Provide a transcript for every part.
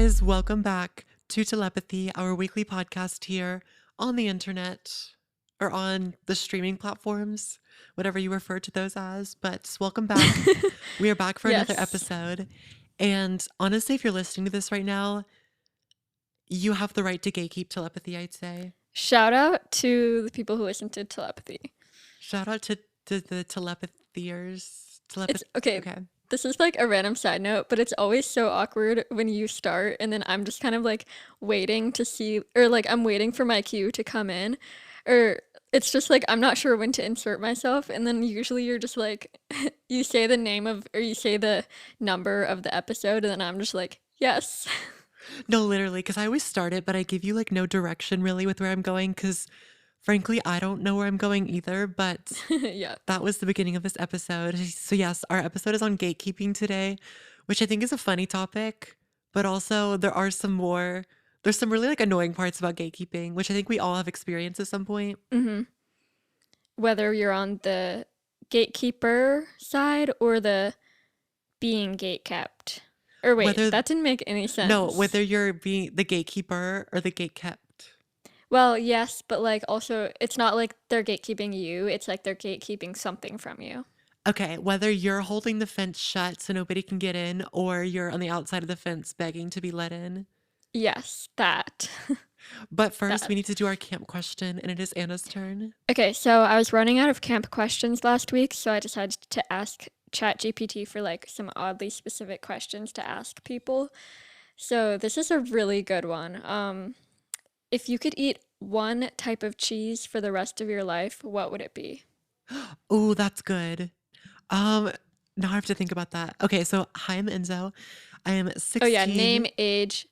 guys, welcome back to Telepathy, our weekly podcast here on the internet or on the streaming platforms, whatever you refer to those as. But welcome back. We are back for another Yes. episode. And honestly, if you're listening to this right now, you have the right to gatekeep telepathy, I'd say. Shout out to the people who listen to telepathy. Shout out to the telepathiers. It's okay. Okay. This is like a random side note, but it's always so awkward when you start and then I'm just kind of like waiting to see, or like I'm waiting for my cue to come in, or it's just like I'm not sure when to insert myself. And then usually you're just like, you say the name of, or you say the number of the episode, and then I'm just like, yes. No, literally, because I always start it, but I give you like no direction really with where I'm going because frankly, I don't know where I'm going either, but Yeah. that was the beginning of this episode. So, yes, our episode is on gatekeeping today, which I think is a funny topic, but also there's some really like annoying parts about gatekeeping, which I think we all have experienced at some point. Mm-hmm. Whether you're on the gatekeeper side or the being gatekept. Or wait, Whether, that didn't make any no, sense. whether you're being the gatekeeper or the gatekept. Well, yes, but like also, it's not like they're gatekeeping you, it's like they're gatekeeping something from you. Okay, whether you're holding the fence shut so nobody can get in or you're on the outside of the fence begging to be let in. Yes, that. But first, we That. need to do our camp question, and it is Anna's turn. Okay, so I was running out of camp questions last week, so I decided to ask ChatGPT for like some oddly specific questions to ask people. So this is a really good one. If you could eat one type of cheese for the rest of your life, what would it be? Oh, that's good. Um, Now I have to think about that. Okay, so hi, I'm Enzo. I am Oh yeah, 16. name, age,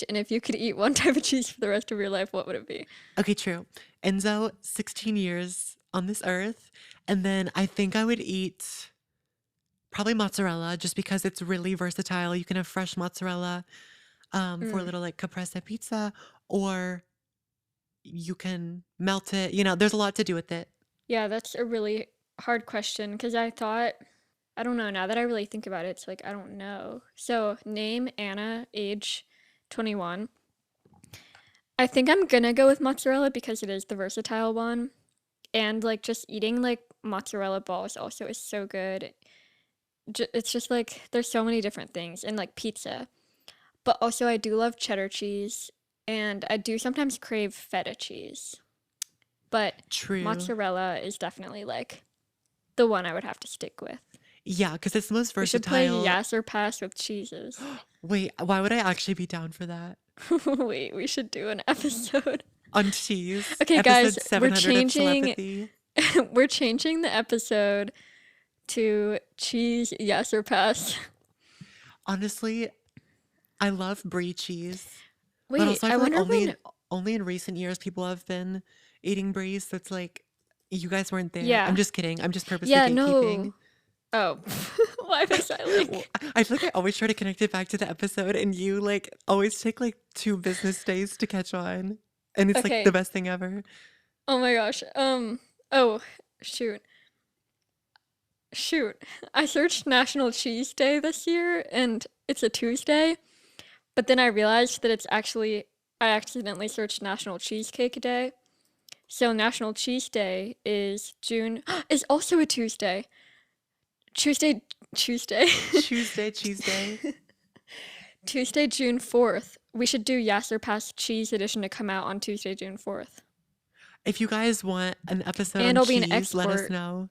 and if you could eat one type of cheese for the rest of your life, what would it be? Okay, true. Enzo, 16 years on this earth. And then I think I would eat probably mozzarella just because it's really versatile. You can have fresh mozzarella for a Mm. little like caprese pizza, or you can melt it. You know, there's a lot to do with it. Yeah, that's a really hard question because I don't know, now that I really think about it, it's like I don't know. So, name Anna, age 21. I think I'm gonna go with mozzarella because it is the versatile one. And like just eating like mozzarella balls also is so good. It's just like there's so many different things, and like pizza. But also, I do love cheddar cheese, and I do sometimes crave feta cheese. But True. mozzarella is definitely like the one I would have to stick with. Yeah, because it's the most We should play versatile. yes or pass with cheeses. Wait, why would I actually be down for that? Wait, we should do an episode. On cheese, Okay, guys, episode 700 of telepathy. we're changing the episode to cheese yes or pass. Honestly, I love brie cheese, but Wait, also I I feel like wonder when only in recent years people have been eating brie. So it's like you guys weren't there. I'm yeah. just kidding. I'm just purposely Yeah, gatekeeping. no. Oh. Why was I Well, like I feel like I always try to connect it back to the episode, and you like always take like 2 business days to catch on, and it's like the Okay. best thing ever. Oh my gosh. Oh, shoot. Shoot. I searched National Cheese Day this year and it's a Tuesday. But then I realized that I accidentally searched National Cheesecake Day. So National Cheese Day is is also a Tuesday. Tuesday, Tuesday. Tuesday, cheese day. Tuesday, June 4th. We should do Yes or Pass Cheese edition to come out on Tuesday, June 4th. If you guys want an episode And on I'll be an cheese, let us expert. know.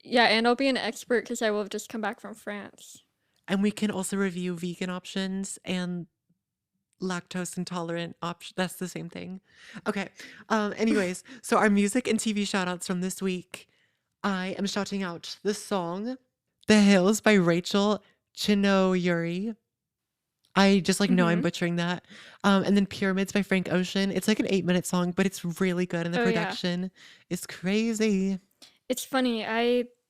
Yeah, and I'll be an expert because I will have just come back from France. And we can also review vegan options and lactose intolerant option. That's the same thing. Okay. Anyways, so our music and TV shout outs from this week. I am shouting out the song The Hills by Rachel Chinoyuri. I just like know I'm Mm-hmm. butchering that. And then Pyramids by Frank Ocean. It's like an 8-minute song, but it's really good and the Oh yeah. production is crazy. It's funny.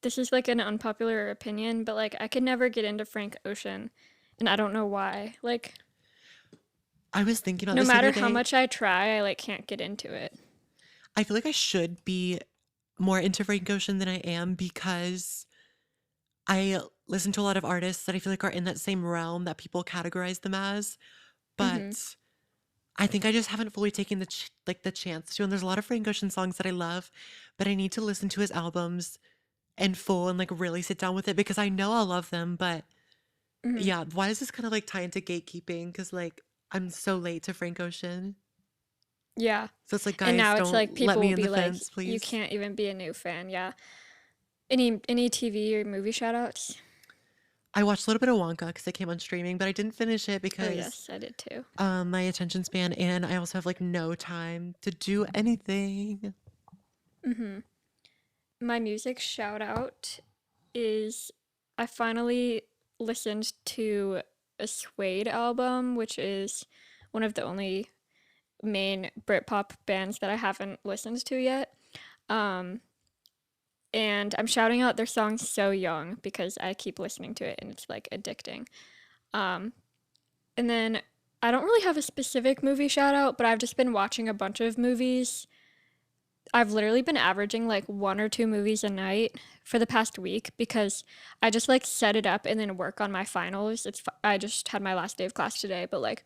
This is like an unpopular opinion, but like I could never get into Frank Ocean, and I don't know why. Like I was thinking about no this the other matter how day. much I try, I like can't get into it. I feel like I should be more into Frank Ocean than I am because I listen to a lot of artists that I feel like are in that same realm that people categorize them as, Mm-hmm. but I think I just haven't fully taken the chance to. And there's a lot of Frank Ocean songs that I love, but I need to listen to his albums in full and like really sit down with it because I know I'll love them. But Mm-hmm. yeah, why does this kind of like tie into gatekeeping? Because like I'm so late to Frank Ocean. Yeah. So it's like, And guys, now it's don't like let people me will in the be like, fence, you please. can't even be a new fan. Yeah. Any TV or movie shout outs? I watched a little bit of Wonka because it came on streaming, but I didn't finish it Oh because yes, I did too. my attention span and I also have like no time to do anything. Mm-hmm. My music shout out is I finally listened to a Suede album, which is one of the only main Britpop bands that I haven't listened to yet. Um, and I'm shouting out their song So Young because I keep listening to it and it's like addicting. Um, and then I don't really have a specific movie shout out, but I've just been watching a bunch of movies. I've literally been averaging like one or two movies a night for the past week because I just like set it up and then work on my finals. I just had my last day of class today, but like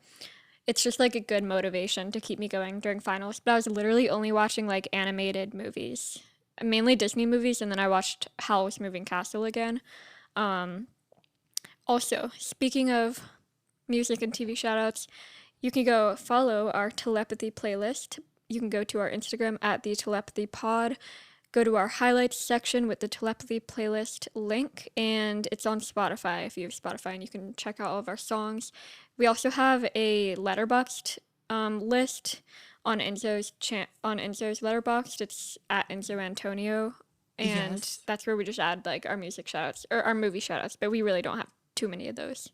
it's just like a good motivation to keep me going during finals. But I was literally only watching like animated movies, mainly Disney movies, and then I watched Howl's Moving Castle again. Um, Also, speaking of music and TV shoutouts, you can go follow our telepathy playlist. You can go to our Instagram at the telepathy pod, go to our highlights section with the telepathy playlist link, and it's on Spotify if you have Spotify, and you can check out all of our songs. We also have a letterboxed list on Enzo's letterboxed. It's at Enzo Antonio, and Yes. that's where we just add like our music shoutouts or our movie shoutouts, but we really don't have too many of those.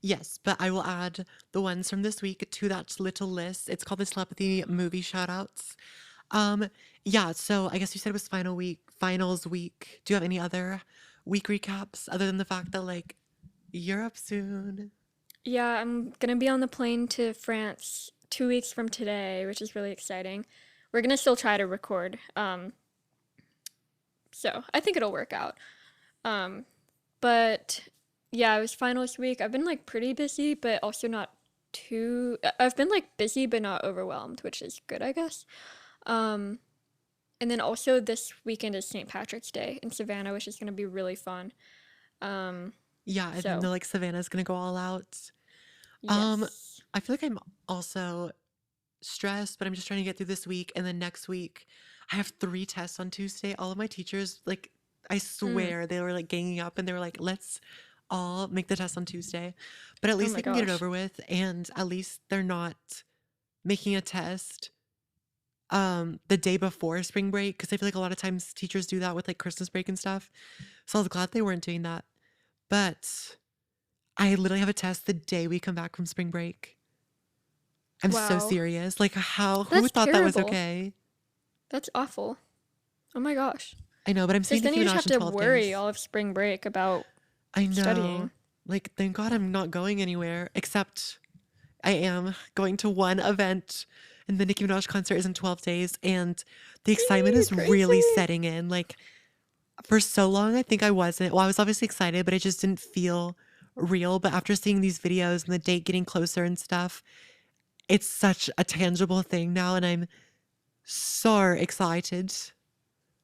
Yes, but I will add the ones from this week to that little list. It's called the Telepathy Movie Shoutouts. Um, yeah, so I guess you said it was finals week. Do you have any other week recaps other than the fact that like you're up soon? Yeah, I'm gonna be on the plane to France 2 weeks from today, which is really exciting. We're gonna still try to record, so I think it'll work out. Um, but yeah, it was finals week. I've been like pretty busy, but also not too. I've been like busy, but not overwhelmed, which is good, I guess. Um, and then also this weekend is St. Patrick's Day in Savannah, which is gonna be really fun. Um, Yeah, and then so the like Savannah's gonna go all out. Um, yes. I feel like I'm also stressed, but I'm just trying to get through this week. And then next week, I have 3 tests on Tuesday. All of my teachers, like, I Mm. swear they were like ganging up and they were like, let's all make the test on Tuesday. But at Oh least my they can get it gosh. over with. And at least they're not making a test the day before spring break. Cause I feel like a lot of times teachers do that with like Christmas break and stuff. So I was glad they weren't doing that. But I literally have a test the day we come back from spring break. I'm so Wow. serious. Like, who That's thought that was terrible. okay? That's awful. Oh my gosh. I know, but I'm Because seeing then Nicki you just have Minaj in to 12 worry days. all of spring break about I studying. know. Like, thank God I'm not going anywhere, except I am going to one event, and the Nicki Minaj concert is in 12 days, and the excitement You're is really crazy. setting in. Like, for so long, I think I wasn't. Well, I was obviously excited, but it just didn't feel real. But after seeing these videos and the date getting closer and stuff, it's such a tangible thing now, and I'm so excited.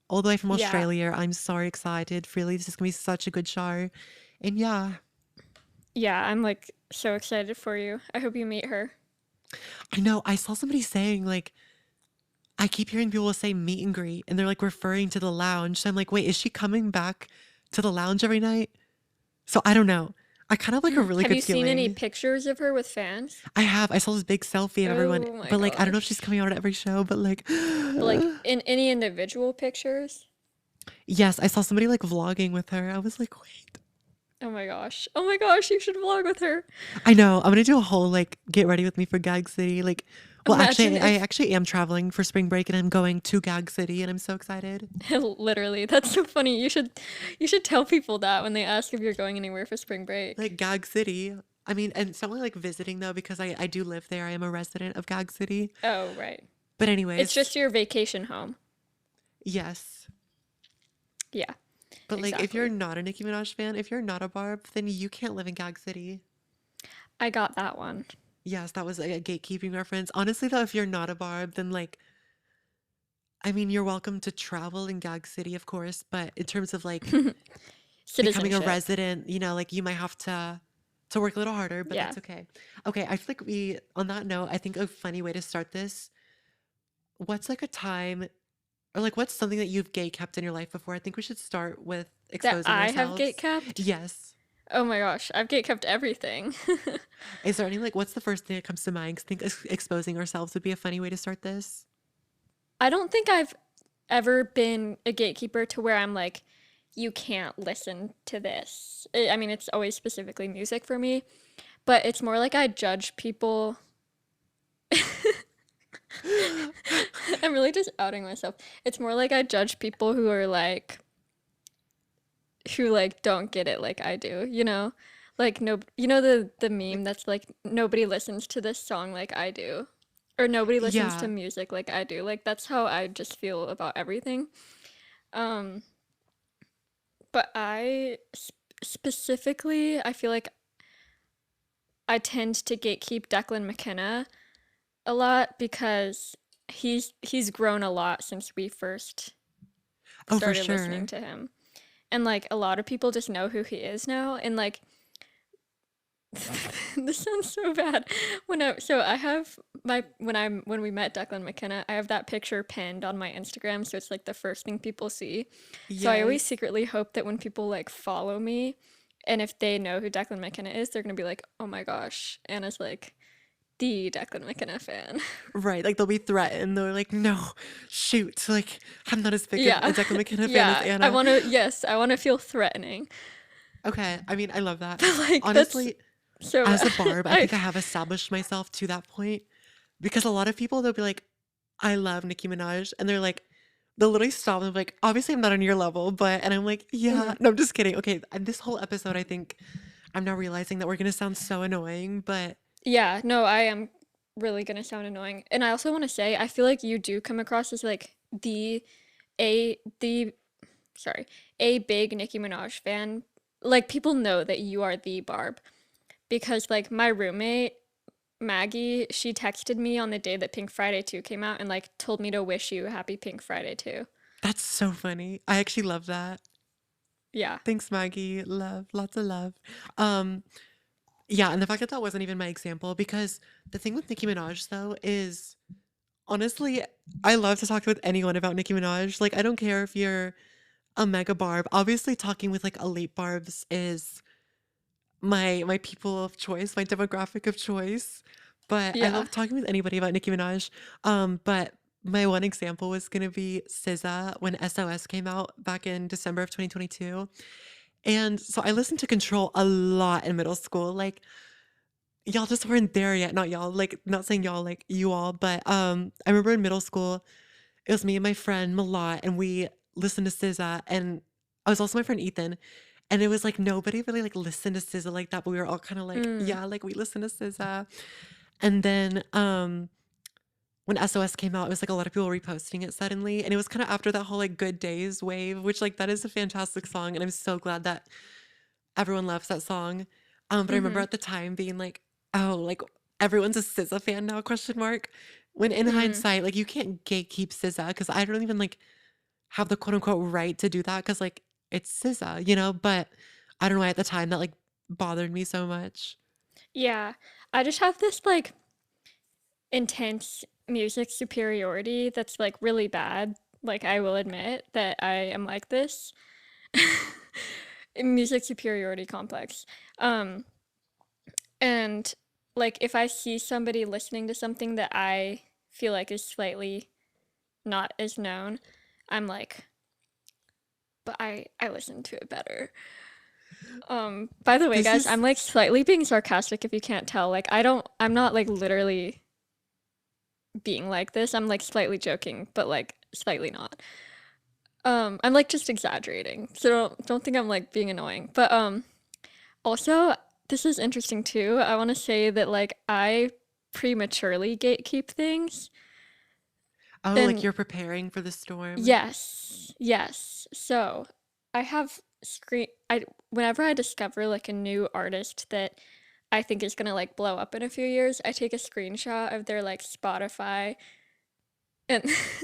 All the way from Yeah. Australia, I'm so excited. Really, this is gonna be such a good show. And yeah, Yeah, I'm like so excited for you. I hope you meet her. I know I saw somebody saying like I keep hearing people say meet and greet and they're like referring to the lounge. So I'm like, wait, is she coming back to the lounge every night? So I don't know. I kind of have like a really Have good you seen any feeling. pictures of her with fans? I saw this big selfie of everyone, Oh my but like I don't know if she's gosh. coming out at every show, but like But like in any individual pictures? yes, I saw somebody like vlogging with her. I was like, wait. Oh my gosh. Oh my gosh, you should vlog with her. I know. I'm gonna do a whole like get ready with me for Gag City. Like, well, Imagine I if actually am traveling for spring break and I'm going to Gag City and I'm so excited. literally, that's so funny. You should tell people that when they ask if you're going anywhere for spring break. Like Gag City. I mean, and it's not only like visiting though because I do live there. I am a resident of Gag City. Oh, right. But It's anyways, just your vacation home. yes. Yeah. But like, if you're Exactly. not a Nicki Minaj fan, if you're not a Barb, then you can't live in Gag City. I got that one. Yes, that was a gatekeeping reference. Honestly, though, if you're not a Barb, then like, I mean, you're welcome to travel in Gag City, of course, but in terms of like becoming a Citizenship. resident, like you might have to work a little harder, but Yeah. that's okay. Okay, I feel like on that note, I think a funny way to start this, what's like a time or like what's something that you've gate kept in your life before? I think we should start with That exposing I have ourselves. gatekept? Yes. Oh my gosh, I've gatekept everything. Is there any like what's the first thing that comes to mind? 'Cause I think exposing ourselves would be a funny way to start this. I don't think I've ever been a gatekeeper to where I'm like, you can't listen to this. I mean, it's always specifically music for me, but it's more like I judge people. I'm really just outing myself. It's more like I judge people who are like, who like don't get it like I do, you know? Like no, you know the meme Like that's like nobody listens to this song like I do, or nobody listens to yeah. music like I do. Like that's how I just feel about everything. Um, but specifically, I feel like I tend to gatekeep Declan McKenna a lot because he's grown a lot since we first Oh, for started listening sure. to him. And like a lot of people just know who he is now, and like this sounds so bad. I have my when we met Declan McKenna, I have that picture pinned on my Instagram, so it's like the first thing people see. So I always Yes. secretly hope that when people like follow me, and if they know who Declan McKenna is, they're gonna be like, "Oh my gosh, Anna's like the Declan McKenna fan." Right. Like they'll be threatened. They're like, no, shoot. Like, I'm not as big of a Yeah, Declan McKenna fan as yeah. Anna. I want to feel threatening, Okay. I mean, I love that. but like that's Honestly, so as a Barb, I I think I have established myself to that point because a lot of people, they'll be like, I love Nicki Minaj. And they're like, they'll literally stop and be like, obviously, I'm not on your level, but, and I'm like, yeah, mhm. no, I'm just kidding. Okay. This whole episode, I think I'm now realizing that we're going to sound so annoying, but Yeah, no, I am really gonna sound annoying. And I also want to say, I feel like you do come across as like the sorry, a big Nicki Minaj fan. Like people know that you are the Barb because like my roommate Maggie, she texted me on the day that Pink Friday 2 came out and like told me to wish you a happy Pink Friday 2. that's so funny. I actually love that. Yeah. Thanks, Maggie. Love, lots of love. Um, yeah, and the fact that that wasn't even my example, because the thing with Nicki Minaj though is honestly, I love to talk with anyone about Nicki Minaj. Like, I don't care if you're a mega barb. Obviously, talking with like elite barbs is my people of choice, my demographic of choice. But I Yeah. love talking with anybody about Nicki Minaj. But my one example was gonna be SZA when SOS came out back in December of 2022. And so I listened to Control a lot in middle school. Like y'all just weren't there yet. Not y'all, like not saying y'all like you all, but I remember in middle school, it was me and my friend Malat, and we listened to SZA, and I was also my friend Ethan. And it was like nobody really like listened to SZA like that, but we were all kind of like, Mm. yeah, like we listen to SZA. And then when SOS came out, it was like a lot of people reposting it suddenly. And it was kind of after that whole like Good Days wave, which like that is a fantastic song. And I'm so glad that everyone loves that song. But I remember Mhm. at the time being like, oh, like everyone's a SZA fan now, question mark. When in Mm. hindsight, like you can't gatekeep SZA because I don't even like have the quote unquote right to do that because like it's SZA. But I don't know why at the time that like bothered me so much. Yeah. I just have this like intense music superiority that's like really bad. Like I will admit that I am like this. Music superiority complex. Um and like if I see somebody listening to something that I feel like is slightly not as known, I'm like, but I listen to it better. By the way, This guys, I'm is like slightly being sarcastic if you can't tell. Like I'm not like literally being like this. I'm like slightly joking, but like slightly not. I'm like just exaggerating. So don't think I'm like being annoying. But also this is interesting too. I want to say that like I prematurely gatekeep things. oh, like And you're preparing for the storm. yes. Yes. So, I have screen I whenever I discover like a new artist that I think is gonna like blow up in a few years, I take a screenshot of their like Spotify and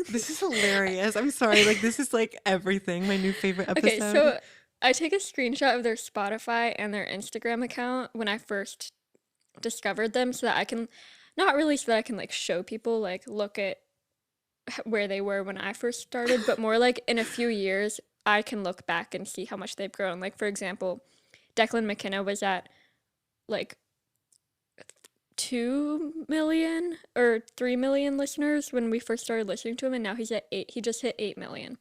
This is hilarious. I'm sorry. Like, this is like everything. My new favorite okay, episode. so I take a screenshot of their Spotify and their Instagram account when I first discovered them so that I can not really so that I can like show people like look at where they were when I first started, but more like in a few years I can look back and see how much they've grown. Like for example, Declan McKenna was at like 2 million or 3 million listeners when we first started listening to him, and now he's at 8. He just hit 8 million.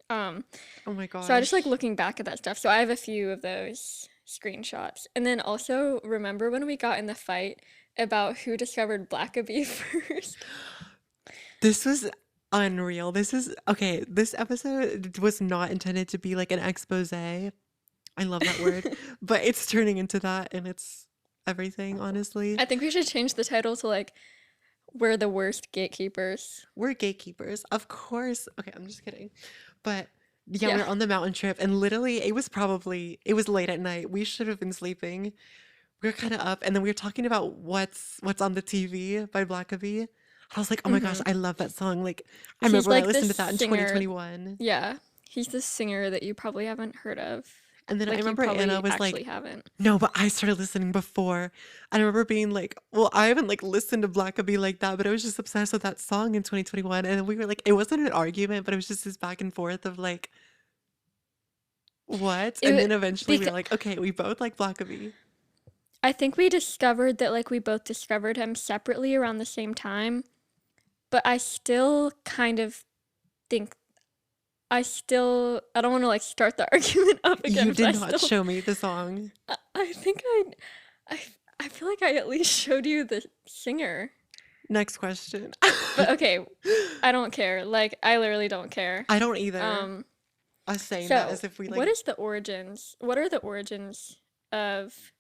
Um, Oh my so I just like gosh. looking back at that stuff. So I have a few of those screenshots. And then also remember when we got in the fight about who discovered Blackaby first? This was unreal. This is okay. This episode was not intended to be like an expose. I love that word, but it's turning into that and it's everything, honestly. I think we should change the title to like we're the worst gatekeepers. We're gatekeepers, of course. Okay, I'm just kidding. But yeah, we Yeah. were on the mountain trip and literally it was late at night. We should have been sleeping. We were kind of up and then we were talking about what's on the TV by Blackaby. I was like, "Oh my gosh, Hmm. I love that song." Like I He's remember when I like this listened to that in singer. 2021. Yeah. He's this singer that you probably haven't heard of. And then I Like you remember Anna probably was actually like, haven't. "No, but I started listening before." I remember being like, "Well, I haven't like listened to Blackaby like that, but I was just obsessed with that song in 2021." And we were like, it wasn't an argument, but it was just this back and forth of like, what? And then It eventually we were because like, okay, we both like Blackaby. I think we discovered that like we both discovered him separately around the same time, but I still kind of think I don't want to like start the argument up You again, but did not show me the song. I think I I feel like I at least showed you the singer. Next question. But okay, I don't care. Like I literally don't care. I don't either. Um Us saying that so as if we what like, is the origins? What are the origins of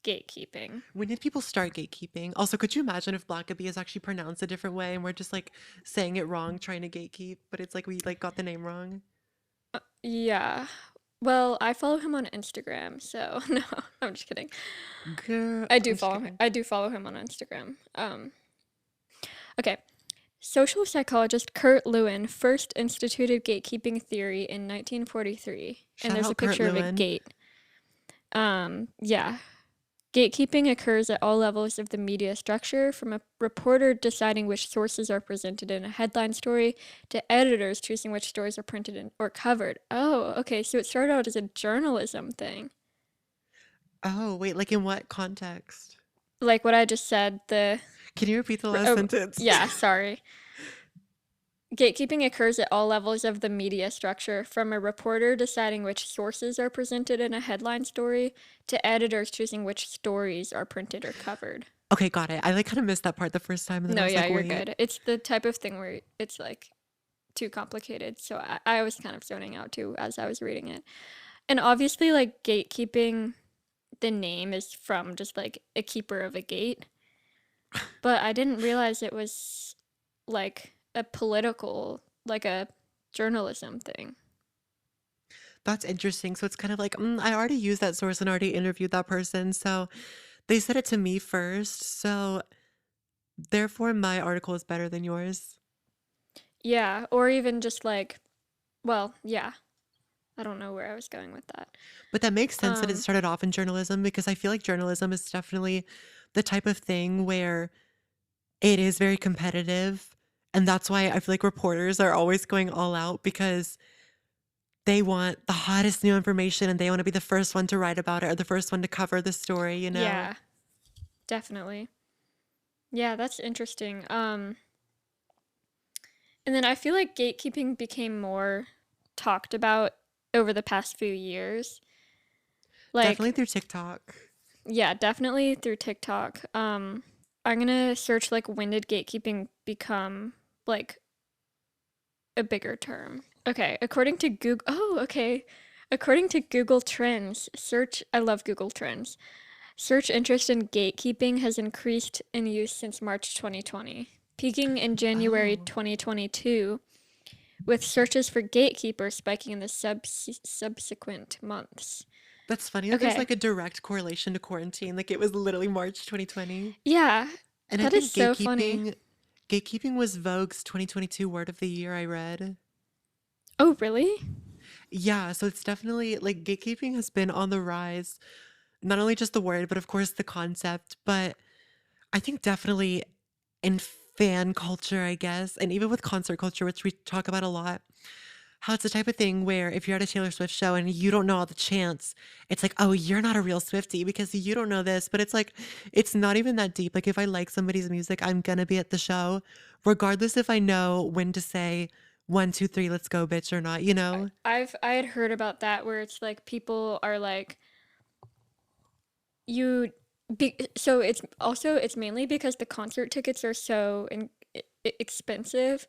gatekeeping? when did people start gatekeeping? Also, could you imagine if Blackaby is actually pronounced a different way and we're just like saying it wrong, trying to gatekeep, but it's like we like got the name wrong? Yeah. Well, I follow him on Instagram, so no, I'm just kidding. Girl, I do I'm just follow him. kidding. I do follow him on Instagram. Okay. Social psychologist Kurt Lewin first instituted gatekeeping theory in 1943, and Shout there's a out Kurt picture of a Lewin. gate. Yeah. Gatekeeping occurs at all levels of the media structure, from a reporter deciding which sources are presented in a headline story to editors choosing which stories are printed in, or covered. Oh, okay, so it started out as a journalism thing. Oh, wait, like in what context? Like what I just said, Can you repeat the last oh, sentence? yeah, sorry. Gatekeeping occurs at all levels of the media structure, from a reporter deciding which sources are presented in a headline story to editors choosing which stories are printed or covered. Okay, got it. I like kind of missed that part the first time, and then I No, was yeah, like, you're wait. good. It's the type of thing where it's like too complicated. So I was kind of zoning out too as I was reading it. And obviously, like gatekeeping, the name is from just like a keeper of a gate. But I didn't realize it was like a political, like a journalism thing. That's interesting. So it's kind of like, I already used that source and already interviewed that person. So they said it to me first. So therefore, my article is better than yours. Yeah, or even just like, well, yeah. I don't know where I was going with that. But that makes sense that it Um, started off in journalism because I feel like journalism is definitely the type of thing where it is very competitive. And that's why I feel like reporters are always going all out because they want the hottest new information and they want to be the first one to write about it or the first one to cover the story, you know? yeah, definitely. Yeah, that's interesting. And then I feel like gatekeeping became more talked about over the past few years. Definitely Like, through TikTok. yeah, definitely through TikTok. I'm gonna search like when did gatekeeping become like a bigger term. Okay, according to Google. Oh, okay. According to Google Trends, search. I love Google Trends. Search interest in gatekeeping has increased in use since March 2020, peaking in January Oh, 2022 with searches for gatekeeper spiking in the subsequent months. That's funny that there's Okay. like a direct correlation to quarantine. Like it was literally March 2020. Yeah, And I that is think so funny. gatekeeping was Vogue's 2022 word of the year I read. Oh, really? Yeah, so it's definitely like gatekeeping has been on the rise. Not only just the word, but of course the concept, but I think definitely in fan culture, I guess, and even with concert culture, which we talk about a lot, how it's the type of thing where if you're at a Taylor Swift show and you don't know all the chants, it's like, oh, you're not a real Swiftie because you don't know this. But it's like, it's not even that deep. Like, if I like somebody's music, I'm gonna be at the show, regardless if I know when to say 1, 2, 3, let's go, bitch, or not, you know? I had heard about that where it's like people are like you so it's mainly because the concert tickets are so expensive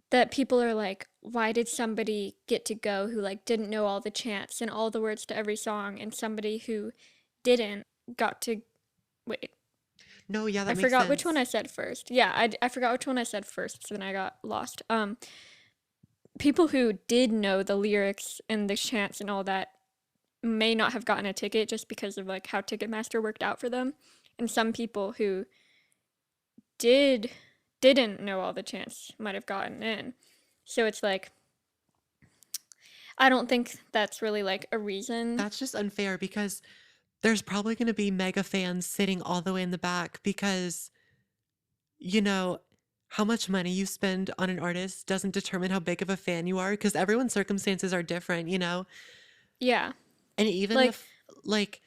that people are like, why did somebody get to go who like didn't know all the chants and all the words to every song, and somebody who didn't got to wait. No, yeah, I that makes forgot which one sense. I said first. Yeah, I forgot which one I said first, so then I got lost. People who did know the lyrics and the chants and all that may not have gotten a ticket just because of like how Ticketmaster worked out for them. And some people who did didn't know all the chants might have gotten in. So it's like I don't think that's really like a reason. That's just unfair because there's probably gonna be mega fans sitting all the way in the back because you know, how much money you spend on an artist doesn't determine how big of a fan you are because everyone's circumstances are different, you know? Yeah. And even Like if, like,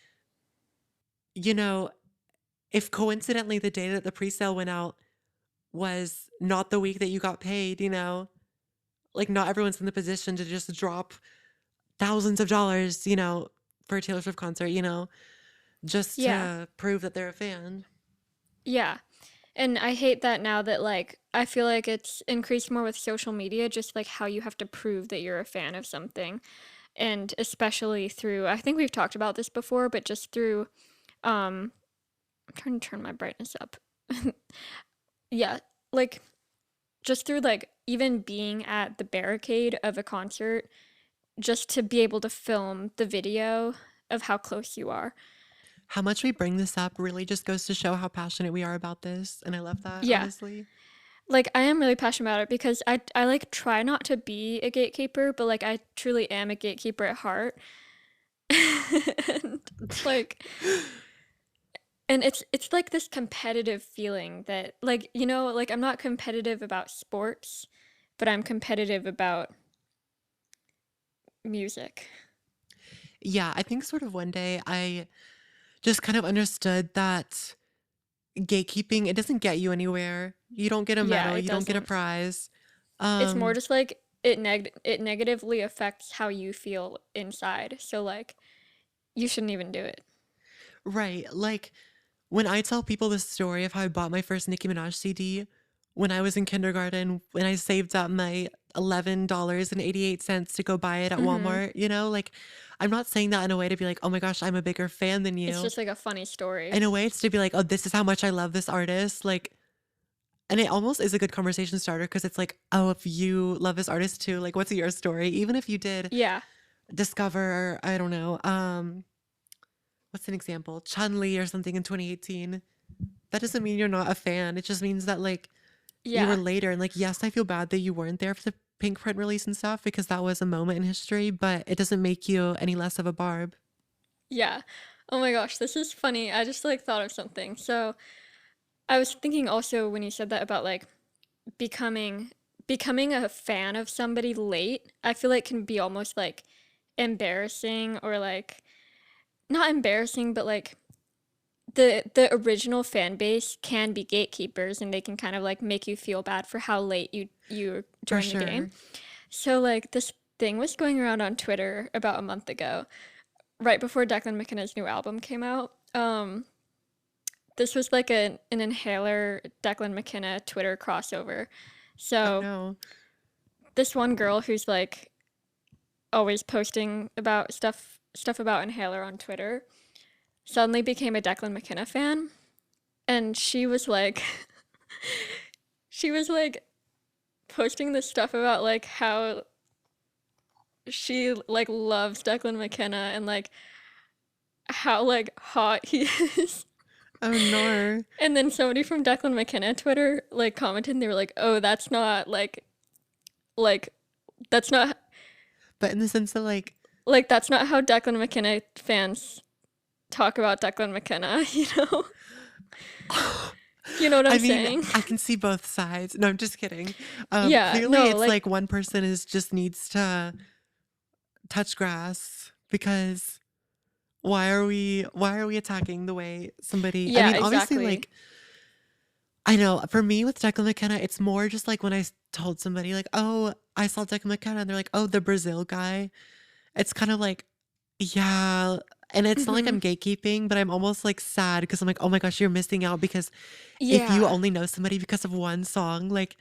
you know, if coincidentally the day that the pre-sale went out was not the week that you got paid, you know, like not everyone's in the position to just drop thousands of dollars, you know, for a Taylor Swift concert, you know, just yeah. to prove that they're a fan. Yeah. And I hate that now that like I feel like it's increased more with social media, just like how you have to prove that you're a fan of something. And especially through I think we've talked about this before, but just through I'm trying to turn my brightness up. Yeah, like just through like even being at the barricade of a concert just to be able to film the video of how close you are. How much we bring this up really just goes to show how passionate we are about this. And I love that, Yeah. honestly. Like I am really passionate about it because I like try not to be a gatekeeper, but like I truly am a gatekeeper at heart. And like and it's like this competitive feeling that like like I'm not competitive about sports, but I'm competitive about music. Yeah, I think sort of one day I just kind of understood that gatekeeping, it doesn't get you anywhere. You don't get a Yeah, medal, it you don't get a doesn't. prize. It's more Um, just like it negatively affects how you feel inside. So like you shouldn't even do it. right. Like when I tell people the story of how I bought my first Nicki Minaj CD when I was in kindergarten, when I saved up my $11.88 to go buy it at Mhm. Walmart, you know, like I'm not saying that in a way to be like, oh my gosh, I'm a bigger fan than It's you. just like a funny story. In a way, it's to be like, oh, this is how much I love this artist. Like, and it almost is a good conversation starter because it's like, oh, if you love this artist too, like, what's your story? Even if you did Yeah. discover, I don't know, what's an example? Chun Li or something in 2018. That doesn't mean you're not a fan. It just means that like you were Yeah. later and like, yes, I feel bad that you weren't there for the pink print release and stuff because that was a moment in history, but it doesn't make you any less of a barb. Yeah. Oh my gosh, this is funny. I just like thought of something. So, I was thinking also when you said that about like becoming becoming a fan of somebody late, I feel like can be almost like embarrassing or like not embarrassing, but like the original fan base can be gatekeepers and they can kind of like make you feel bad for how late you For joined the game. sure. So like this thing was going around on Twitter about a month ago, right before Declan McKenna's new album came out. This was like an Inhaler Declan McKenna Twitter crossover. Oh So no. this one girl who's like always posting about stuff about Inhaler on Twitter suddenly became a Declan McKenna fan, and she was like she was like posting this stuff about like how she like loves Declan McKenna and like how like hot he is. Oh no. And then somebody from Declan McKenna Twitter like commented and they were like, "Oh, that's not like that's not But in the sense that like that's not how Declan McKenna fans talk about Declan McKenna, you know?" You know what I'm I mean, saying? I can see both sides. No, I'm just kidding. Yeah, Clearly no, it's like like one person is just needs to touch grass because why are we attacking the way somebody I yeah, mean, obviously exactly. like I know for me with Declan McKenna, it's more just like when told somebody like, "Oh, I saw Declan McKenna," and they're like, "Oh, the Brazil guy." It's kind of like, yeah, and it's not like Mhm. I'm gatekeeping, but I'm almost like sad because I'm like, "Oh my gosh, you're missing out," because if you Yeah. only know somebody because of one song, like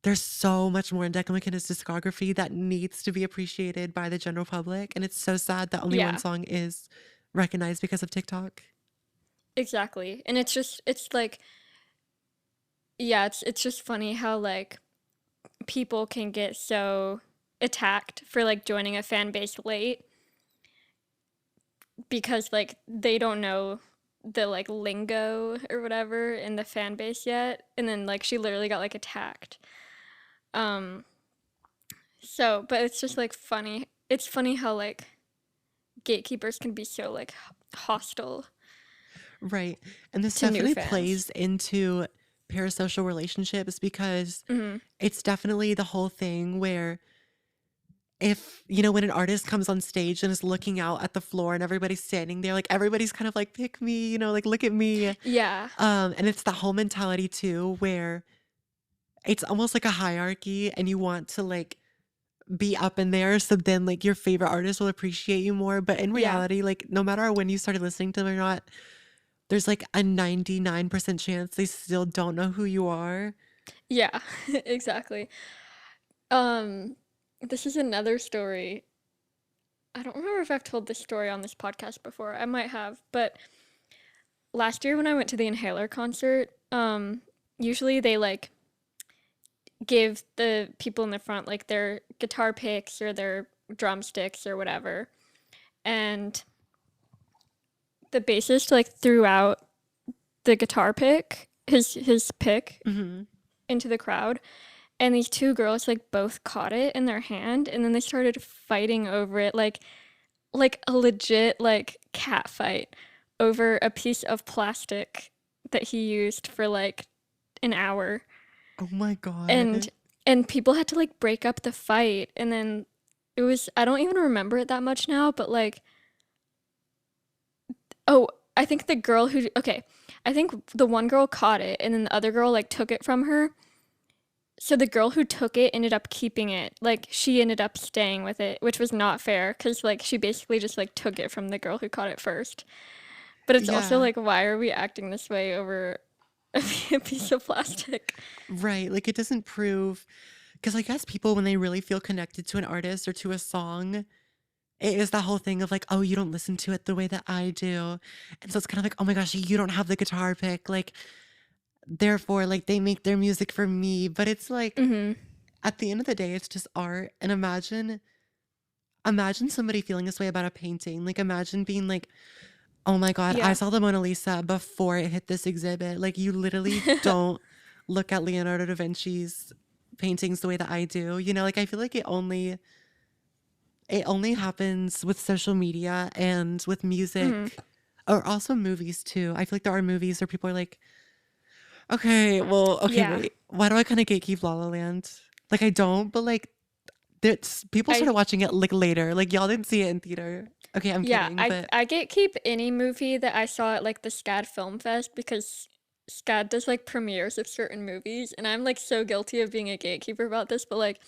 there's so much more in Declan McKenna's discography that needs to be appreciated by the general public, and it's so sad that only one Yeah. song is recognized because of TikTok. Exactly. And it's like yeah, it's just funny how like people can get so attacked for like joining a fan base late because like they don't know the like lingo or whatever in the fan base yet, and then like she literally got like attacked. Um so but it's just like funny. It's funny how like gatekeepers can be so like hostile Right. And this to new definitely fans. plays into parasocial relationships because Mhm. it's definitely the whole thing where if, you know, when an artist comes on stage and is looking out at the floor and everybody's standing there, like everybody's kind of like, pick me, you know, like look at me. Yeah. And it's the whole mentality too, where it's almost like a hierarchy and you want to like be up in there. So then like your favorite artist will appreciate you more. But in Yeah. reality, like no matter when you started listening to them or not, there's like a 99% chance they still don't know who you are. Yeah. Exactly. Um, this is another story. I don't remember if I've told this story on this podcast before. I might have, but last year when I went to the Inhaler concert, usually they like give the people in the front like their guitar picks or their drumsticks or whatever. And the bassist like threw out the guitar pick, his pick Hmm. into the crowd. And these two girls like both caught it in their hand and then they started fighting over it like a legit like cat fight over a piece of plastic that he used for like an hour. Oh my And God. people had to like break up the fight and then it was I don't even remember it that much now, but like oh, I think the girl who okay, I think the one girl caught it and then the other girl like took it from her. So the girl who took it ended up keeping it. Like she ended up staying with it, which was not fair cuz like she basically just like took it from the girl who caught it first. But it's also Yeah, like why are we acting this way over a piece of plastic? right. Like it doesn't prove, because I guess people, when they really feel connected to an artist or to a song, it is that whole thing of like, oh, you don't listen to it the way that I do. And so it's kind of like, oh my gosh, you don't have the guitar pick. Like, therefore, like they make their music for me. But it's like, Mhm. at the end of the day, it's just art. And imagine somebody feeling this way about a painting. Like, imagine being like, oh my God, I Yeah. saw the Mona Lisa before it hit this exhibit. Like, you literally don't look at Leonardo da Vinci's paintings the way that I do. You know, like I feel like it only happens with social media and with Mhm. music or also movies too. I feel like there are movies where people are like, okay, well, okay, Yeah. wait, why do I kind of gatekeep La La Land? Like I don't, but like there's people I started watching it like later. Like y'all didn't see it in theater. Okay, I'm yeah, kidding, I but I gatekeep any movie that I saw at like the SCAD Film Fest because SCAD does like premieres of certain movies and I'm like so guilty of being a gatekeeper about this, but like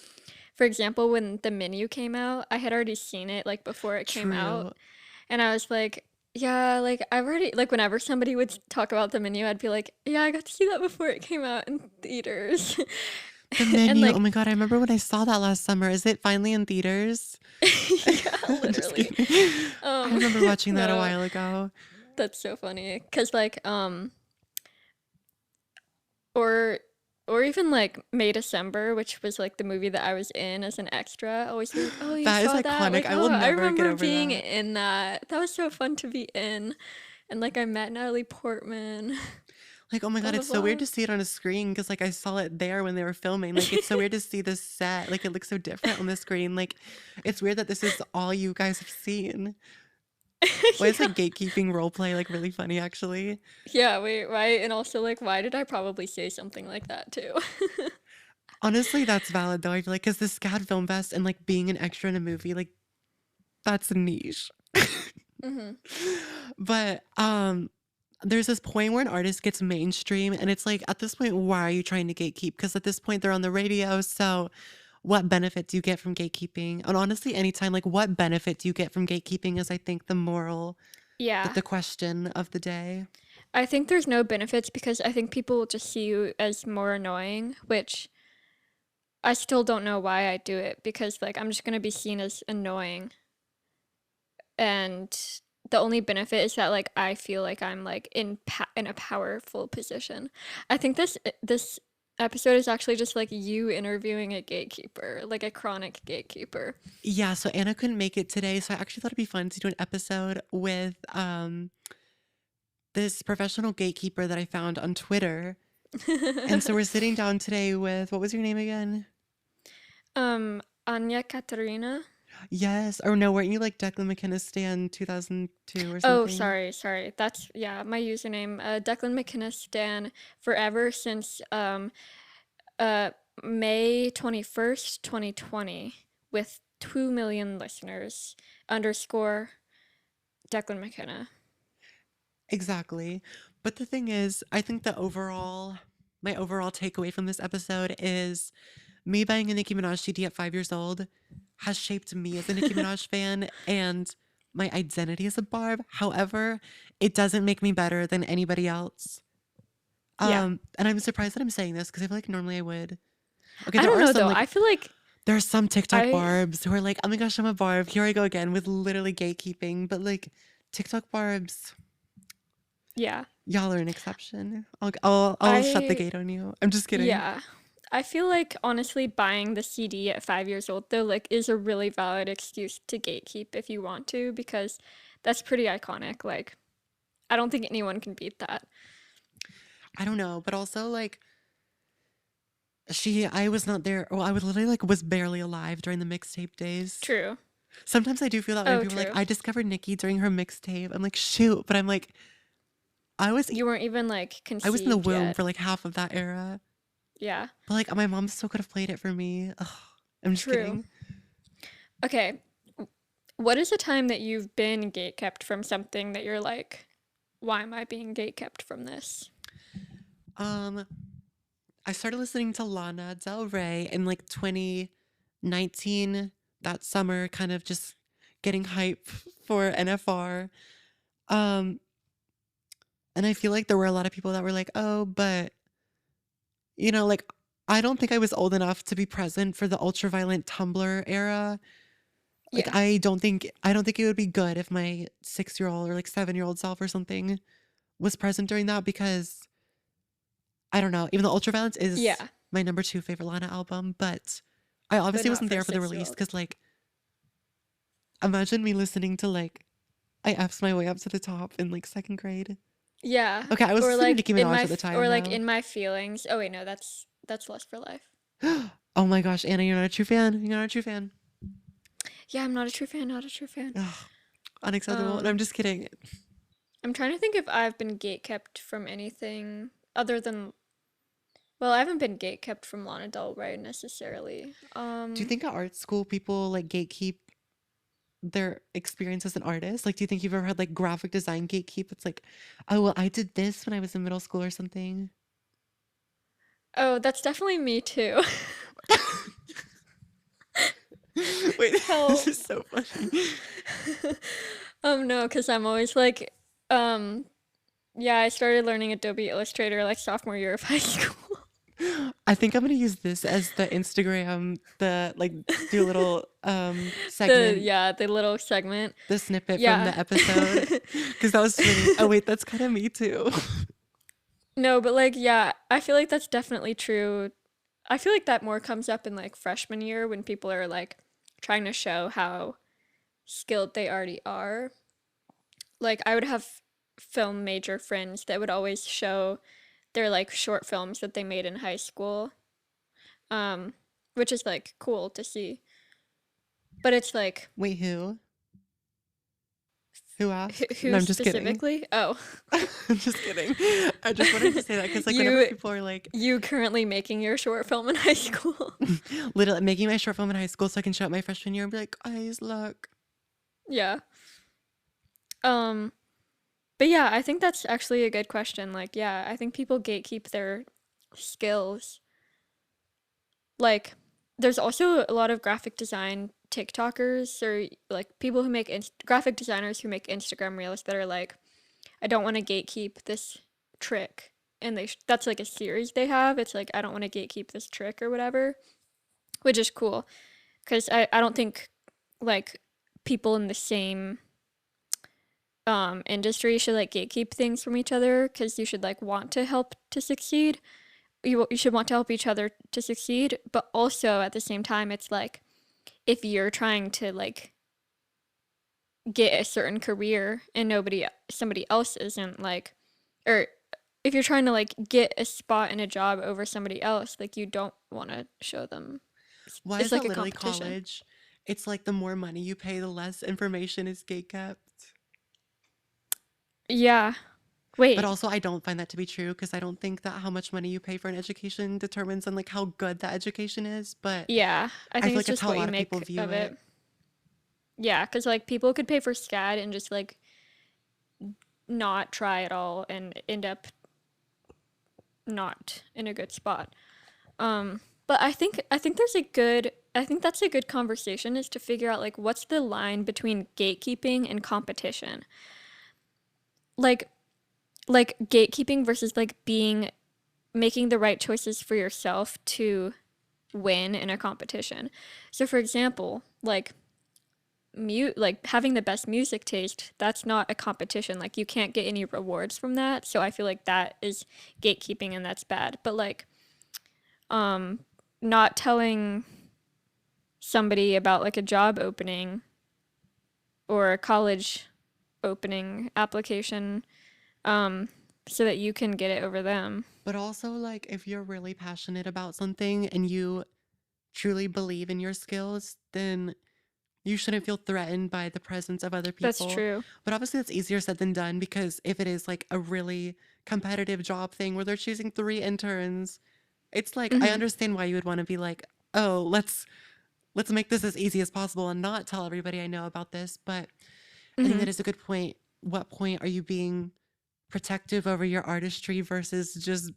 for example, when The Menu came out, I had already seen it like before it came out true. and I was like, yeah, like I've already like whenever somebody would talk about The Menu, I'd be like, yeah, I got to see that before it came out in theaters. The And Menu. Oh like my God, I remember when I saw that last summer. Is it finally in theaters? yeah, I'm just literally. kidding. I remember watching that a No, while ago. that's so funny. 'Cause like or or even like May December, which was like the movie that I was in as an extra, always be like, "Oh, you That is saw that?" iconic. Like, I will "Oh, I never get remember over being that. in that. That was so fun to be in." And like I met Natalie Portman, Like, oh my blah God, blah it's so weird blah. to see it on a screen because, like, I saw it there when they were filming. Like, it's so weird to see this set. Like, it looks so different on the screen. Like, it's weird that this is all you guys have seen. Why is Yeah. like gatekeeping role play like really funny, actually? Yeah, wait, right? And also like why did I probably say something like that too? Honestly, that's valid though. I feel like because the SCAD Film Fest and like being an extra in a movie, like, that's niche. Hmm. But there's this point where an artist gets mainstream and it's like at this point, why are you trying to gatekeep? Because at this point they're on the radio. So what benefit do you get from gatekeeping? And honestly, anytime, like what benefit do you get from gatekeeping is I think the moral, like Yeah. the question of the day. I think there's no benefits because I think people will just see you as more annoying, which I still don't know why I do it because like I'm just gonna be seen as annoying, and the only benefit is that like I feel like I'm like in a powerful position. I think this episode is actually just like you interviewing a gatekeeper, like a chronic gatekeeper. Yeah, so Anna couldn't make it today, so I actually thought it'd be fun to do an episode with this professional gatekeeper that I found on Twitter. And so we're sitting down today with what was your name again? Anya Katerina. Yes, or no, weren't you like Declan McKenna Stan 2002 or Oh, something? sorry. That's yeah, my username. Declan McKinnis Stan forever since uh May 21st, 2020, with 2 million listeners. Underscore Declan McKenna. Exactly. But the thing is, I think my overall takeaway from this episode is me buying a Nicki Minaj CD at 5 years old has shaped me as a Nicki Minaj fan and my identity as a Barb. However, it doesn't make me better than anybody else. Yeah. And I'm surprised that I'm saying this because I feel like normally I would. Okay, I don't know though. I feel like there are some TikTok I Barbs who are like, oh my gosh, I'm a Barb. Here I go again with literally gatekeeping. But like TikTok Barbs, yeah. y'all are an exception. I'll shut the I gate on you. I'm just kidding. yeah. I feel like honestly buying the CD at 5 years old though like is a really valid excuse to gatekeep if you want to because that's pretty iconic. Like I don't think anyone can beat that. I don't know, but also like I was not there. Well, I was literally like was barely alive during the mixtape days. True. Sometimes I do feel that way when Oh, people are like, true. I discovered Nikki during her mixtape. I'm like, shoot, but I'm like, I was You weren't even like I was in the conceived womb yet. for like half of that era. Yeah. But like my mom still could have played it for me. Ugh, I'm just True. kidding. Okay. What is a time that you've been gatekept from something that you're like, why am I being gatekept from this? Um, I started listening to Lana Del Rey in like 2019, that summer, kind of just getting hype for NFR. Um, and I feel like there were a lot of people that were like, oh, but like I don't think I was old enough to be present for the ultraviolent Tumblr era. Like Yeah. I don't think it would be good if my 6-year old or like 7-year old self or something was present during that because I don't know. Even though Ultraviolence is Yeah. my number 2 favorite Lana album, but I But obviously not wasn't for a there for the 6 year release old. because like imagine me listening to like I F's my way up to the top in like second grade. Yeah. Okay, I was Or listening to like Nicki in Minaj my at the time or like though. in my feelings. Oh wait, no, that's Lust for Life. Oh my gosh, Anna, you're not a true fan. You're not a true fan. Yeah, I'm not a true fan, not a true fan. Ugh, unacceptable. And I'm Um just kidding. I'm trying to think if I've been gatekept from anything other than well, I haven't been gatekept from Lana Del Rey necessarily. Do you think at art school people like gatekeep their experience as an artist? Like, do you think you've ever had like graphic design gatekeep? It's like, oh, well, I did this when I was in middle school or something. Oh, that's definitely me too. Wait, this Help. is so funny. No, because I'm always like, um, yeah, I started learning Adobe Illustrator like sophomore year of high school. I think I'm gonna use this as the Instagram, the like do a little segment, The little segment. the snippet from Yeah. the episode, because that was funny. Oh wait, that's kind of me too. No, but like, yeah, I feel like that's definitely true. I feel like that more comes up in like freshman year when people are like trying to show how skilled they already are. Like, I would have film major friends that would always show their like short films that they made in high school, um, which is like cool to see. But it's like, Wait, who? Who asked? No, who I'm just kidding. specifically? Oh, I'm just kidding. I just wanted to say that because, like, whenever you people are like, you currently making your short film in high school. literally making my short film in high school so I can show up my freshman year and be like, guys, look. Yeah. Um, but yeah, I think that's actually a good question. Like, yeah, I think people gatekeep their skills. Like, there's also a lot of graphic design TikTokers or like people who make graphic designers who make Instagram reels that are like, I don't want to gatekeep this trick. And that's like a series they have. It's like, I don't want to gatekeep this trick or whatever, which is cool. Because I don't think like people in the same industry should like gatekeep things from each other because you should like want to help to succeed. You should want to help each other to succeed, but also at the same time, it's like if you're trying to like get a certain career and somebody else isn't like, or if you're trying to like get a spot in a job over somebody else, like you don't want to show them. Why It's is that like a literally competition. college? It's like the more money you pay, the less information is gatekept. Yeah. But Wait. also, I don't find that to be true because I don't think that how much money you pay for an education determines on like how good that education is. But Yeah. I I think feel it's like that's just how a what you lot of people make view of it. it. Yeah, because like people could pay for SCAD and just like not try at all and end up not in a good spot. But I think that's a good conversation is to figure out like what's the line between gatekeeping and competition. Like like gatekeeping versus like being making the right choices for yourself to win in a competition. So for example, like like having the best music taste, that's not a competition. Like you can't get any rewards from that. So I feel like that is gatekeeping and that's bad. But like um not telling somebody about like a job opening or a college opening application um so that you can get it over them. But also, like, if you're really passionate about something and you truly believe in your skills, then you shouldn't feel threatened by the presence of other That's people. true. But obviously, that's easier said than done because if it is like a really competitive job thing where they're choosing three interns, it's like I Mhm. understand why you would want to be like, oh, let's make this as easy as possible and not tell everybody I know about this. But I think that Mhm. is a good point. What point are you being protective over your artistry versus just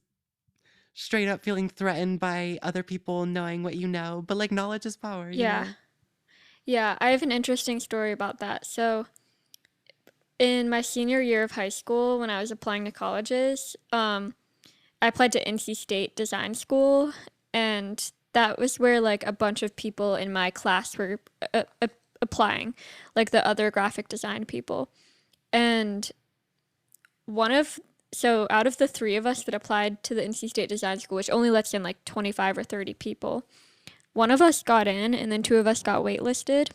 straight up feeling threatened by other people knowing what you know? But like knowledge is power, you Yeah. know? Yeah, I have an interesting story about that. So, in my senior year of high school when I was applying to colleges, I applied to NC State Design School, and that was where like a bunch of people in my class were applying, like the other graphic design people. And one of so out of the three of us that applied to the NC State Design School, which only lets in like 25 or 30 people, one of us got in, and then two of us got waitlisted.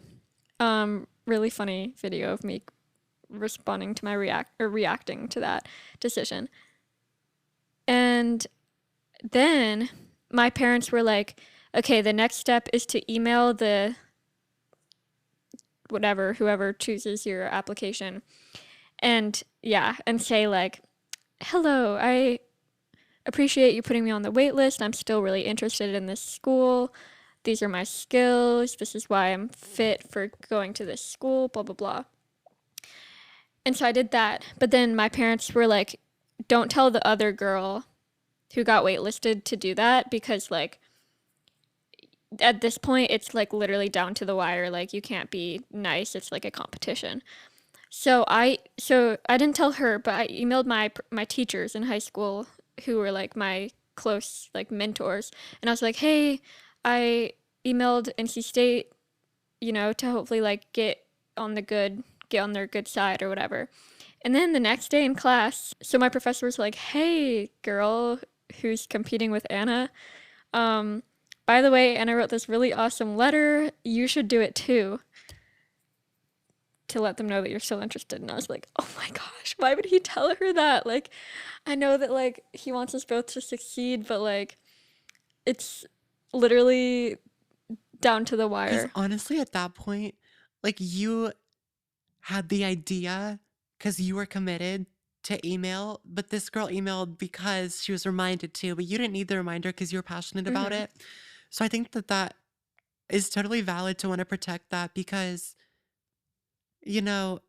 Really funny video of me responding to my reacting to that decision. And then my parents were like, okay, the next step is to email the whatever, whoever chooses your application. And yeah, and say, like, hello, I appreciate you putting me on the wait list. I'm still really interested in this school. These are my skills. This is why I'm fit for going to this school, blah, blah, blah. And so I did that. But then my parents were like, don't tell the other girl who got waitlisted to do that because, like, at this point it's like literally down to the wire, like you can't be nice, it's like a competition. So I didn't tell her, but I emailed my teachers in high school who were like my close like mentors, and I was like, hey, I emailed NC State, to hopefully like get on the good get on their good side or whatever. And then the next day in class, so my professor was like, "Hey, girl who's competing with Anna, um, by the way, Anna wrote this really awesome letter. You should do it too." To let them know that you're still interested. And I was like, oh my gosh, why would he tell her that? Like, I know that like he wants us both to succeed, but like it's literally down to the Because wire. honestly, at that point, like you had the idea because you were committed to email, but this girl emailed because she was reminded to, but you didn't need the reminder because you were passionate about Mm-hmm. it. So I think that that is totally valid to want to protect that because, you know,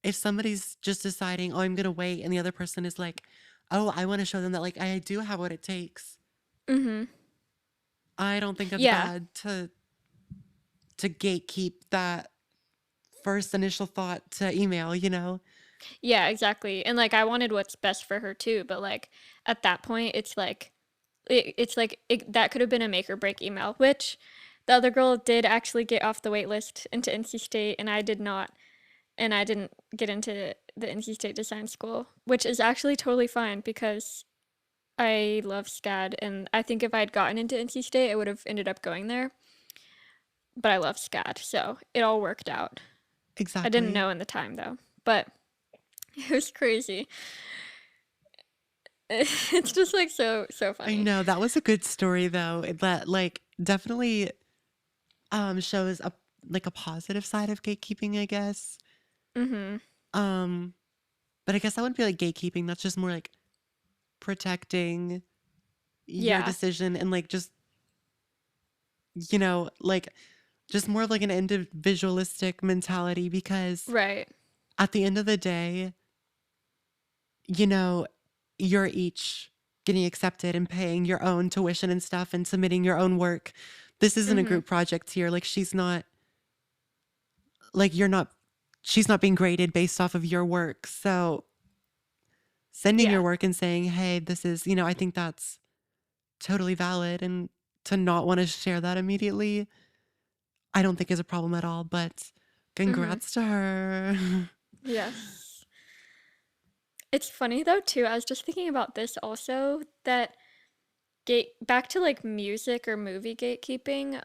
if somebody's just deciding, oh, I'm going to wait, and the other person is like, oh, I want to show them that, like, I do have what it takes. Mm-hmm. I don't think it's Yeah. bad to gatekeep that first initial thought to email, you know? Yeah, exactly. And like I wanted what's best for her too, but like at that point it's like it's like that could have been a make or break email, which the other girl did actually get off the wait list into NC State and I did not. And I didn't get into the NC State Design School, which is actually totally fine because I love SCAD, and I think if I had gotten into NC State, I would have ended up going there. But I love SCAD, so it all worked out. I didn't Exactly. know in the time though, but it was crazy. It's just like so I funny. know that was a good story though. That like definitely shows a like a positive side of gatekeeping, I guess. Mhm. Um but I guess that wouldn't be like gatekeeping. That's just more like protecting your Yeah. decision and like just like just more of like an individualistic mentality because Right. at the end of the day, you know, you're each getting accepted and paying your own tuition and stuff and submitting your own work. This isn't a Mhm. group project here. Like she's not like you're not she's not being graded based off of your work. So sending your Yeah. work and saying, "Hey, this is, I think that's totally valid." And to not want to share that immediately, I don't think is a problem at all, but Mhm. congrats to her. Yes. It's funny though too. I was just thinking about this also that gate back to like music or movie gatekeeping.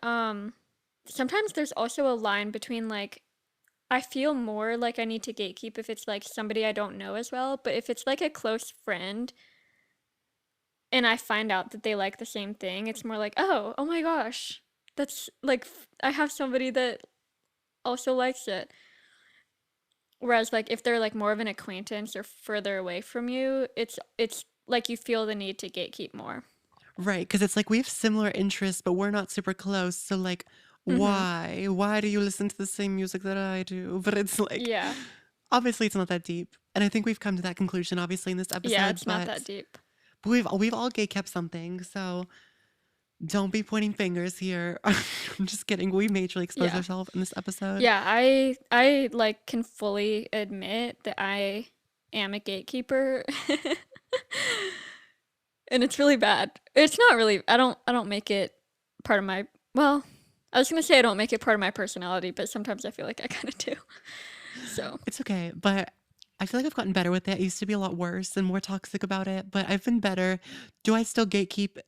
Sometimes there's also a line between like I feel more like I need to gatekeep if it's like somebody I don't know as well, but if it's like a close friend and I find out that they like the same thing, it's more like, oh my gosh. That's like I have somebody that also likes it. Whereas like if they're like more of an acquaintance or further away from you, it's like you feel the need to gatekeep more. Right, because it's like we have similar interests, but we're not super close. So like, Mhm. why? Why do you listen to the same music that I do? But it's like, Yeah. obviously, it's not that deep, and I think we've come to that conclusion, obviously, in this Yeah, episode. it's not that deep. But we've all gay kept something, so don't be pointing fingers here. I'm just kidding. We majorly exposed Yeah. ourselves in this episode. Yeah, I like can fully admit that I am a gatekeeper. And it's really bad. It's not really I don't make it part of my well, I was gonna say I don't make it part of my personality, but sometimes I feel like I kinda do. So It's okay, but I feel like I've gotten better with it. I used to be a lot worse and more toxic about it, but I've been better. Do I still gatekeep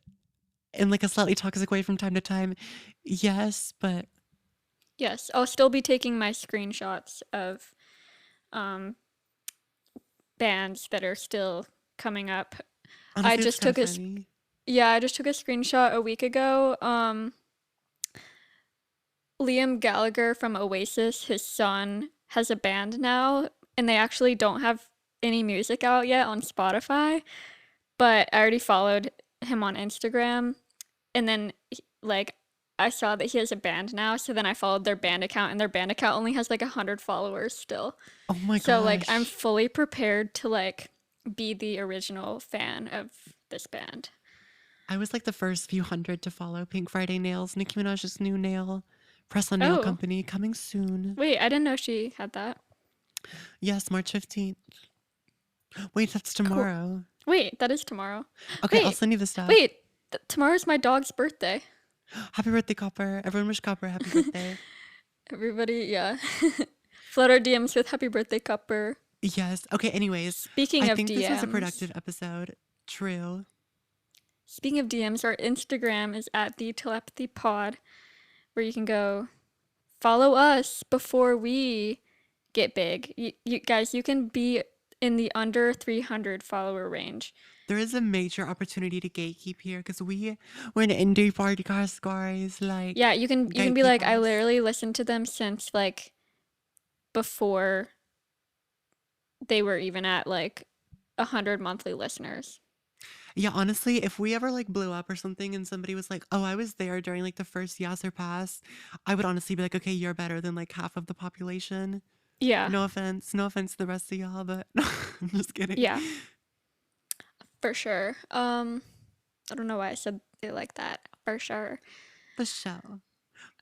in like a slightly toxic way from time to time? Yes, but yes, I'll still be taking my screenshots of um bands that are still coming up. I honestly, it's just kind of took a funny. yeah, I just took a screenshot a week ago. Liam Gallagher from Oasis, his son, has a band now, and they actually don't have any music out yet on Spotify, but I already followed him on Instagram, and then like I saw that he has a band now, so then I followed their band account, and their band account only has like 100 followers still. Oh my So like I'm gosh. fully prepared to like be the original fan of this band. I was like the first few hundred to follow Pink Friday Nails, Nicki Minaj's new nail press on nail Oh, company coming soon. wait, I didn't know she had that. Yes, March 15th. Wait, that's Cool. tomorrow. Wait, that is tomorrow. Okay, I'll Wait, send you the stuff. wait, tomorrow's my dog's birthday. Happy birthday, Copper. Everyone wish Copper a happy birthday. Everybody, yeah. Flood our DMs with happy birthday, Cupper. Yes. Okay, anyways, Speaking I of think this was a DMs, productive episode. True. speaking of DMs, our Instagram is at the Telepathy Pod, where you can go follow us before we get big. You guys, you can be in the under 300 follower range. There is a major opportunity to gatekeep here because we're an indie podcast, guys. Like, Yeah, you can be gatekeep like, I us. literally listened to them since like before they were even at like 100 monthly listeners. Yeah, honestly, if we ever like blew up or something and somebody was like, "Oh, I was there during like the first Yasser Pass," I would honestly be like, "Okay, you're better than like half of the population." Yeah, No offense to the rest of y'all, but I'm just kidding. yeah, for sure. I don't know why I said it like that. For sure. For sure.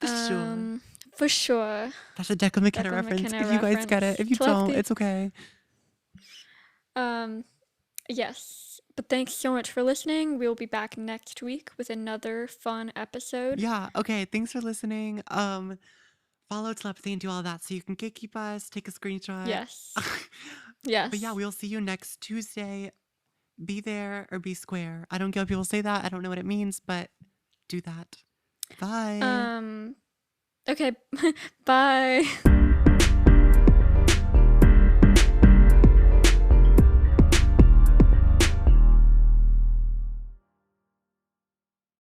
For sure. Um, for sure. That's a Declan McKenna Declan reference. McKenna If you guys get it, reference. if you don't, Telepathy. it's okay. Um, yes. But thanks so much for listening. We'll be back next week with another fun episode. Yeah. Okay. Thanks for listening. Follow telepathy and do all that so you can gatekeep us, take a screenshot. Yes. But yeah, Yes. we'll see you next Tuesday. Be there or be square. I don't get what people say that. I don't know what it means, but do that. Bye. Okay. Bye.